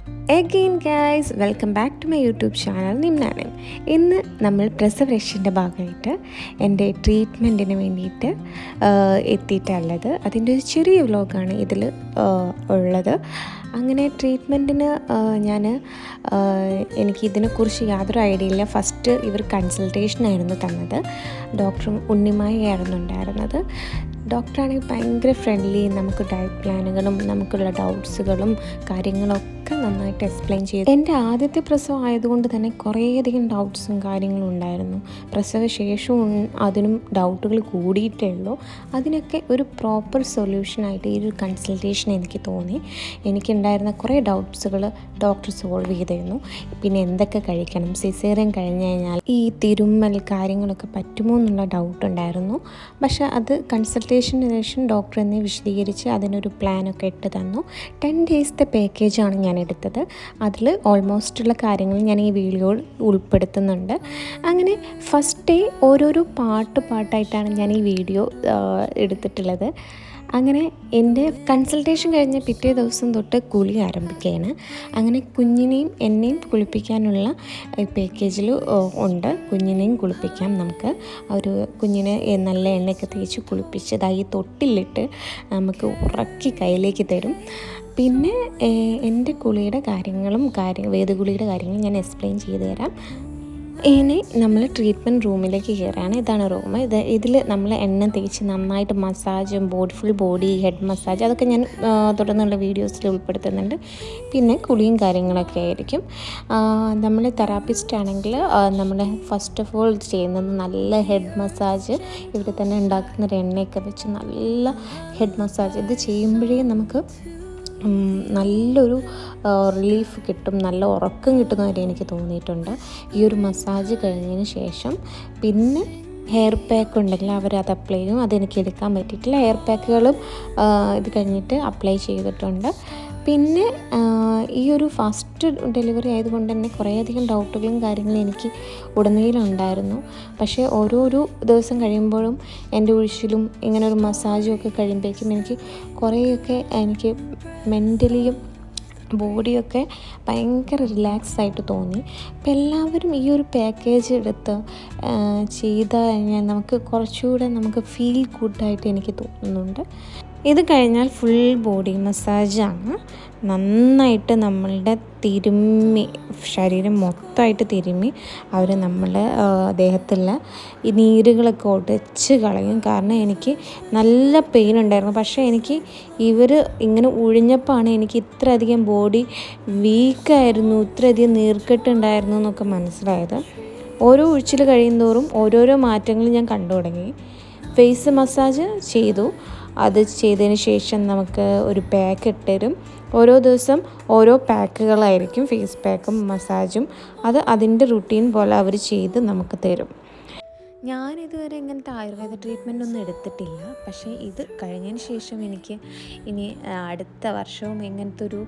Again guys, welcome back to my YouTube channel നിംനാനം. ഇന്ന് നമ്മൾ പ്രസവരക്ഷൻ്റെ ഭാഗമായിട്ട് എൻ്റെ ട്രീറ്റ്മെൻറ്റിന് വേണ്ടിയിട്ട് എത്തിയിട്ടുള്ളത്. അതിൻ്റെ ഒരു ചെറിയ വ്ലോഗാണ് ഇതിൽ ഉള്ളത്. അങ്ങനെ ട്രീറ്റ്മെൻറ്റിന് എനിക്ക് ഇതിനെക്കുറിച്ച് യാതൊരു ഐഡിയ ഇല്ല. ഫസ്റ്റ് ഇവർ കൺസൾട്ടേഷനായിരുന്നു തന്നത്. ഡോക്ടർ ഉണ്ണിമായായിരുന്നു ഉണ്ടായിരുന്നത്. ഡോക്ടറാണെങ്കിൽ ഭയങ്കര ഫ്രണ്ട്ലി, നമുക്ക് ഡയറ്റ് പ്ലാനുകളും നമുക്കുള്ള ഡൗട്ട്സുകളും കാര്യങ്ങളൊക്കെ നന്നായിട്ട് എക്സ്പ്ലെയിൻ ചെയ്തു. എൻ്റെ ആദ്യത്തെ പ്രസവം ആയതുകൊണ്ട് തന്നെ കുറേയധികം ഡൗട്ട്സും കാര്യങ്ങളും ഉണ്ടായിരുന്നു. പ്രസവ ശേഷവും അതിനും ഡൗട്ടുകൾ കൂടിയിട്ടേ ഉള്ളൂ. അതിനൊക്കെ ഒരു പ്രോപ്പർ സൊല്യൂഷനായിട്ട് ഈ ഒരു കൺസൾട്ടേഷൻ എനിക്ക് തോന്നി. എനിക്കുണ്ടായിരുന്ന കുറേ ഡൗട്ട്സുകൾ ഡോക്ടർ സോൾവ് ചെയ്തിരുന്നു. പിന്നെ എന്തൊക്കെ കഴിക്കണം, സിസേറിയൻ കഴിഞ്ഞ് കഴിഞ്ഞാൽ ഈ തിരുമ്മൽ കാര്യങ്ങളൊക്കെ പറ്റുമോ എന്നുള്ള ഡൗട്ട് ഉണ്ടായിരുന്നു. പക്ഷേ അത് കൺസൾട്ടേഷന് ശേഷം ഡോക്ടർ എന്നെ വിശദീകരിച്ച് അതിനൊരു പ്ലാനൊക്കെ ഇട്ട് തന്നു. 10 ഡേയ്സത്തെ പാക്കേജാണ് ഞാൻ എടുത്തത്. അതിൽ ഓൾമോസ്റ്റുള്ള കാര്യങ്ങൾ ഞാൻ ഈ വീഡിയോയിൽ ഉൾപ്പെടുത്തുന്നുണ്ട്. അങ്ങനെ ഫസ്റ്റ് ഡേ ഓരോരോ പാട്ടായിട്ടാണ് ഞാൻ ഈ വീഡിയോ എടുത്തിട്ടുള്ളത്. അങ്ങനെ എൻ്റെ കൺസൾട്ടേഷൻ കഴിഞ്ഞ പിറ്റേ ദിവസം തൊട്ട് കുളി ആരംഭിക്കുകയാണ്. അങ്ങനെ കുഞ്ഞിനെയും എന്നെയും കുളിപ്പിക്കാനുള്ള പാക്കേജിൽ ഉണ്ട്. കുഞ്ഞിനെയും കുളിപ്പിക്കാം നമുക്ക്. ഒരു കുഞ്ഞിനെ നല്ല എണ്ണയൊക്കെ തേച്ച് കുളിപ്പിച്ച് ഈ തൊട്ടിലിട്ട് നമുക്ക് ഉറക്കി കയ്യിലേക്ക് തരും. പിന്നെ എൻ്റെ കുളിയുടെ കാര്യങ്ങളും വേദകുളിയുടെ കാര്യങ്ങളും ഞാൻ എക്സ്പ്ലെയിൻ ചെയ്തു തരാം. ഇനി നമ്മൾ ട്രീറ്റ്മെൻറ്റ് റൂമിലേക്ക് കയറുകയാണ്. ഇതാണ് റൂം. ഇതിൽ നമ്മൾ എണ്ണ തേച്ച് നന്നായിട്ട് മസാജും ഫുൾ ബോഡി ഹെഡ് മസാജ് അതൊക്കെ ഞാൻ തുടർന്നുള്ള വീഡിയോസിൽ ഉൾപ്പെടുത്തുന്നുണ്ട്. പിന്നെ കുളിയും കാര്യങ്ങളൊക്കെ ആയിരിക്കും. നമ്മൾ തെറാപ്പിസ്റ്റ് ആണെങ്കിൽ നമ്മൾ ഫസ്റ്റ് ഓഫ് ഓൾ ചെയ്യുന്നത് നല്ല ഹെഡ് മസാജ്, ഇവിടെ തന്നെ ഉണ്ടാക്കുന്നൊരു എണ്ണയൊക്കെ വെച്ച് നല്ല ഹെഡ് മസാജ്. ഇത് ചെയ്യുമ്പോഴേ നമുക്ക് നല്ലൊരു റിലീഫ് കിട്ടും, നല്ല ഉറക്കം കിട്ടുന്നതായിട്ട് എനിക്ക് തോന്നിയിട്ടുണ്ട്. ഈ ഒരു മസാജ് കഴിഞ്ഞതിന് ശേഷം പിന്നെ ഹെയർ പാക്ക് ഉണ്ടെങ്കിൽ അവരത് അപ്ലൈ ചെയ്യും. അതെനിക്ക് എടുക്കാൻ പറ്റിയിട്ടില്ല. ഹെയർ പാക്കുകളും ഇത് കഴിഞ്ഞിട്ട് അപ്ലൈ ചെയ്തിട്ടുണ്ട്. പിന്നെ ഈ ഒരു ഫസ്റ്റ് ഡെലിവറി ആയതുകൊണ്ട് തന്നെ കുറേയധികം ഡൗട്ടുകളും കാര്യങ്ങളും എനിക്ക് ഉടനീളമുണ്ടായിരുന്നു. പക്ഷേ ഓരോരോ ദിവസം കഴിയുമ്പോഴും എൻ്റെ ഉഴിച്ചിലും ഇങ്ങനെ ഒരു മസാജും ഒക്കെ കഴിയുമ്പോഴേക്കും എനിക്ക് കുറേയൊക്കെ എനിക്ക് മെൻ്റലിയും ബോഡിയൊക്കെ ഭയങ്കര റിലാക്സ് ആയിട്ട് തോന്നി. അപ്പം എല്ലാവരും ഈ ഒരു പാക്കേജ് എടുത്ത് ചെയ്ത് കഴിഞ്ഞാൽ നമുക്ക് കുറച്ചുകൂടെ നമുക്ക് ഫീൽ ഗുഡായിട്ട് എനിക്ക് തോന്നുന്നുണ്ട്. ഇത് കഴിഞ്ഞാൽ ഫുൾ ബോഡി മസാജാണ്. നന്നായിട്ട് നമ്മളുടെ ശരീരം മൊത്തമായിട്ട് തിരുമ്മി അവർ നമ്മളുടെ ദേഹത്തുള്ള ഈ നീരുകളൊക്കെ ഉടച്ച് കളയും. കാരണം എനിക്ക് നല്ല പെയിൻ ഉണ്ടായിരുന്നു. പക്ഷേ എനിക്ക് ഇവർ ഇങ്ങനെ ഉഴിഞ്ഞപ്പോഴാണ് എനിക്ക് ഇത്രയധികം ബോഡി വീക്കായിരുന്നു, ഇത്രയധികം നീർക്കെട്ടുണ്ടായിരുന്നു എന്നൊക്കെ മനസ്സിലായത്. ഓരോ ഉഴിച്ചിൽ കഴിയുന്തോറും ഓരോരോ മാറ്റങ്ങൾ ഞാൻ കണ്ടു തുടങ്ങി. ഫേസ് മസാജ് ചെയ്തു. അത് ചെയ്തതിന് ശേഷം നമുക്ക് ഒരു പാക്ക് ഇട്ടുതരും. ഓരോ ദിവസം ഓരോ പാക്കുകളായിരിക്കും, ഫേസ് പാക്കും മസാജും. അതിൻ്റെ റുട്ടീൻ പോലെ അവർ ചെയ്ത് നമുക്ക് തരും. ഞാനിതുവരെ ഇങ്ങനത്തെ ആയുർവേദ ട്രീറ്റ്മെൻ്റ് ഒന്നും എടുത്തിട്ടില്ല. പക്ഷേ ഇത് കഴിഞ്ഞതിന് ശേഷം എനിക്ക് ഇനി അടുത്ത വർഷവും ഇങ്ങനത്തെ ഒരു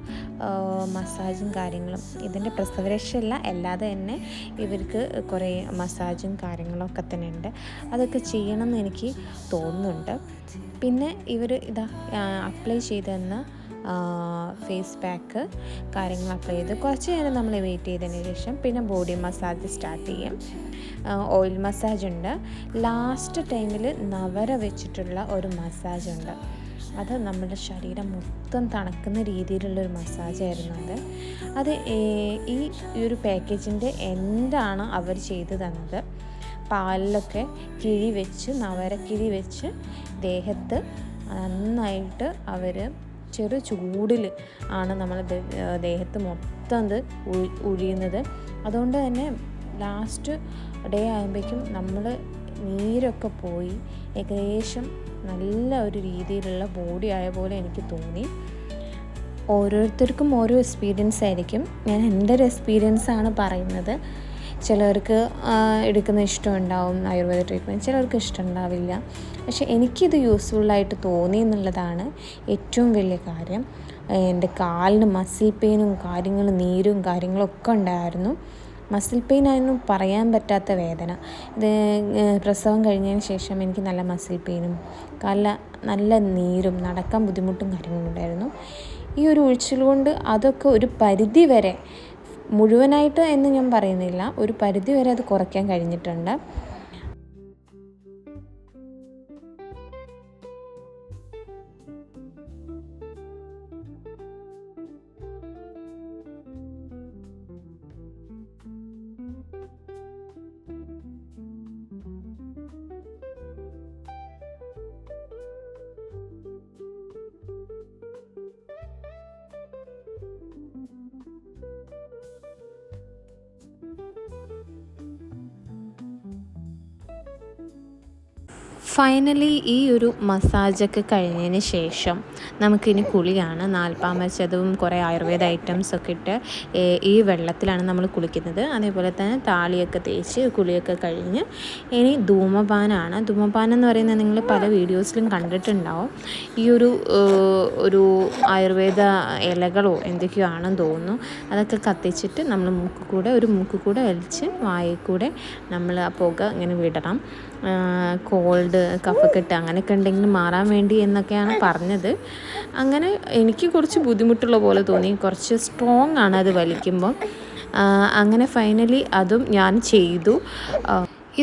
മസാജും കാര്യങ്ങളും, ഇതിൻ്റെ പ്രസവരക്ഷയല്ല അല്ലാതെ തന്നെ ഇവർക്ക് കുറേ മസാജും കാര്യങ്ങളൊക്കെ തന്നെ ഉണ്ട്. അതൊക്കെ ചെയ്യണമെന്ന് എനിക്ക് തോന്നുന്നുണ്ട്. പിന്നെ ഇവർ അപ്ലൈ ചെയ്തെന്ന ഫേസ് പാക്ക് കാര്യങ്ങൾ അപ്ലൈ ചെയ്ത് കുറച്ച് നേരം നമ്മൾ വെയിറ്റ് ചെയ്തതിന് ശേഷം പിന്നെ ബോഡി മസാജ് സ്റ്റാർട്ട് ചെയ്യും. ഓയിൽ മസാജ് ഉണ്ട്. ലാസ്റ്റ് ടൈമിൽ നവര വെച്ചിട്ടുള്ള ഒരു മസാജ് ഉണ്ട്. അത് നമ്മുടെ ശരീരം മൊത്തം തണുക്കുന്ന രീതിയിലുള്ളൊരു മസാജായിരുന്നു. അത് ഈ ഒരു പാക്കേജിൻ്റെ എൻഡാണ് അവർ ചെയ്തു തന്നത്. പാലിലൊക്കെ നവരക്കിഴി വെച്ച് ദേഹത്ത് നന്നായിട്ട് അവർ ചെറു ചൂടിൽ ആണ് നമ്മൾ ദേഹത്ത് മൊത്തം അത് ഉഴിയുന്നത്. അതുകൊണ്ട് തന്നെ ലാസ്റ്റ് ഡേ ആകുമ്പോഴേക്കും നമ്മൾ നീരൊക്കെ പോയി ഏകദേശം നല്ല ഒരു രീതിയിലുള്ള ബോഡി ആയ പോലെ എനിക്ക് തോന്നി. ഓരോരുത്തർക്കും ഓരോ എക്സ്പീരിയൻസ് ആയിരിക്കും. ഞാൻ എൻ്റെ ഒരു എക്സ്പീരിയൻസാണ് പറയുന്നത്. ചിലർക്ക് എടുക്കുന്ന ഇഷ്ടമുണ്ടാവും ആയുർവേദ ട്രീറ്റ്മെൻറ്റ്, ചിലർക്ക് ഇഷ്ടമുണ്ടാവില്ല. പക്ഷേ എനിക്കിത് യൂസ്ഫുള്ളായിട്ട് തോന്നി എന്നുള്ളതാണ് ഏറ്റവും വലിയ കാര്യം. എൻ്റെ കാലിന് മസിൽ പെയിനും നീരും കാര്യങ്ങളൊക്കെ ഉണ്ടായിരുന്നു. മസിൽ പെയിൻ ആയിരുന്നു പറയാൻ പറ്റാത്ത വേദന. ഇത് പ്രസവം കഴിഞ്ഞതിന് ശേഷം എനിക്ക് നല്ല മസിൽ പെയിനും നല്ല നീരും നടക്കാൻ ബുദ്ധിമുട്ടും കാര്യങ്ങളും ഉണ്ടായിരുന്നു. ഈ ഒരു ഉഴിച്ചിൽ കൊണ്ട് അതൊക്കെ ഒരു പരിധി വരെ, മുഴുവനായിട്ട് എന്ന് ഞാൻ പറയുന്നില്ല, ഒരു പരിധി വരെ അത് കുറയ്ക്കാൻ കഴിഞ്ഞിട്ടുണ്ട്. ഫൈനലി ഈ ഒരു മസാജൊക്കെ കഴിഞ്ഞതിന് ശേഷം നമുക്കിനി കുളിയാണ്. നാൽപ്പാൻ വെച്ചതും കുറേ ആയുർവേദ ഐറ്റംസൊക്കെ ഇട്ട് ഈ വെള്ളത്തിലാണ് നമ്മൾ കുളിക്കുന്നത്. അതേപോലെ തന്നെ താളിയൊക്കെ തേച്ച് കുളിയൊക്കെ കഴിഞ്ഞ് ഇനി ധൂമപാനമാണ്. ധൂമപാനം എന്ന് പറയുന്നത് നിങ്ങൾ പല വീഡിയോസിലും കണ്ടിട്ടുണ്ടാവും. ഈ ഒരു ആയുർവേദ ഇലകളോ എന്തൊക്കെയോ ആണെന്ന് തോന്നുന്നു. അതൊക്കെ കത്തിച്ചിട്ട് നമ്മൾ മൂക്ക് കൂടെ വലിച്ച് വായിൽ കൂടെ നമ്മൾ ആ പുക ഇങ്ങനെ വിടണം. കോൾഡ്, കഫക്കെട്ട് അങ്ങനെയൊക്കെ ഉണ്ടെങ്കിൽ മാറാൻ വേണ്ടി എന്നൊക്കെയാണ് പറഞ്ഞത്. അങ്ങനെ എനിക്ക് കുറച്ച് ബുദ്ധിമുട്ടുള്ള പോലെ തോന്നി, കുറച്ച് സ്ട്രോങ് ആണ് അത് വലിക്കുമ്പോൾ. അങ്ങനെ ഫൈനലി അതും ഞാൻ ചെയ്തു.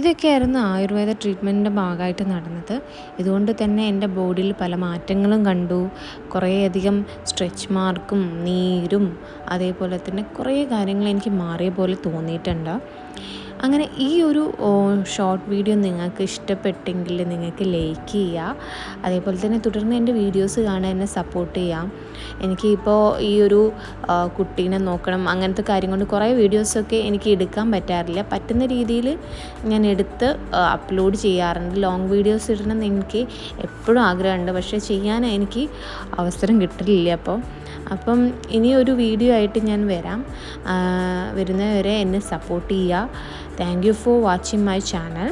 ഇതൊക്കെയായിരുന്നു ആയുർവേദ ട്രീറ്റ്മെൻറ്റിൻ്റെ ഭാഗമായിട്ട് നടന്നത്. ഇതുകൊണ്ട് തന്നെ എൻ്റെ ബോഡിയിൽ പല മാറ്റങ്ങളും കണ്ടു. കുറേയധികം സ്ട്രെച്ച് മാർക്കും നീരും അതേപോലെ തന്നെ കുറേ കാര്യങ്ങൾ എനിക്ക് മാറിയ പോലെ തോന്നിയിട്ടുണ്ട്. അങ്ങനെ ഈ ഒരു ഷോർട്ട് വീഡിയോ നിങ്ങൾക്ക് ഇഷ്ടപ്പെട്ടെങ്കിൽ നിങ്ങൾക്ക് ലൈക്ക് ചെയ്യുക. അതേപോലെ തന്നെ തുടർന്ന് എൻ്റെ വീഡിയോസ് കാണാൻ എന്നെ സപ്പോർട്ട് ചെയ്യാം. എനിക്കിപ്പോൾ ഈ ഒരു കുട്ടീനെ നോക്കണം, അങ്ങനത്തെ കാര്യം കൊണ്ട് കുറേ വീഡിയോസൊക്കെ എനിക്ക് എടുക്കാൻ പറ്റാറില്ല. പറ്റുന്ന രീതിയിൽ ഞാൻ എടുത്ത് അപ്ലോഡ് ചെയ്യാറുണ്ട്. ലോങ് വീഡിയോസ് ഇടണമെന്ന് എനിക്ക് എപ്പോഴും ആഗ്രഹമുണ്ട്, പക്ഷേ ചെയ്യാൻ എനിക്ക് അവസരം കിട്ടില്ല. അപ്പം ഇനിയൊരു വീഡിയോ ആയിട്ട് ഞാൻ വരാം. വരുന്നവരെ എന്നെ സപ്പോർട്ട് ചെയ്യുക. Thank you for watching my channel.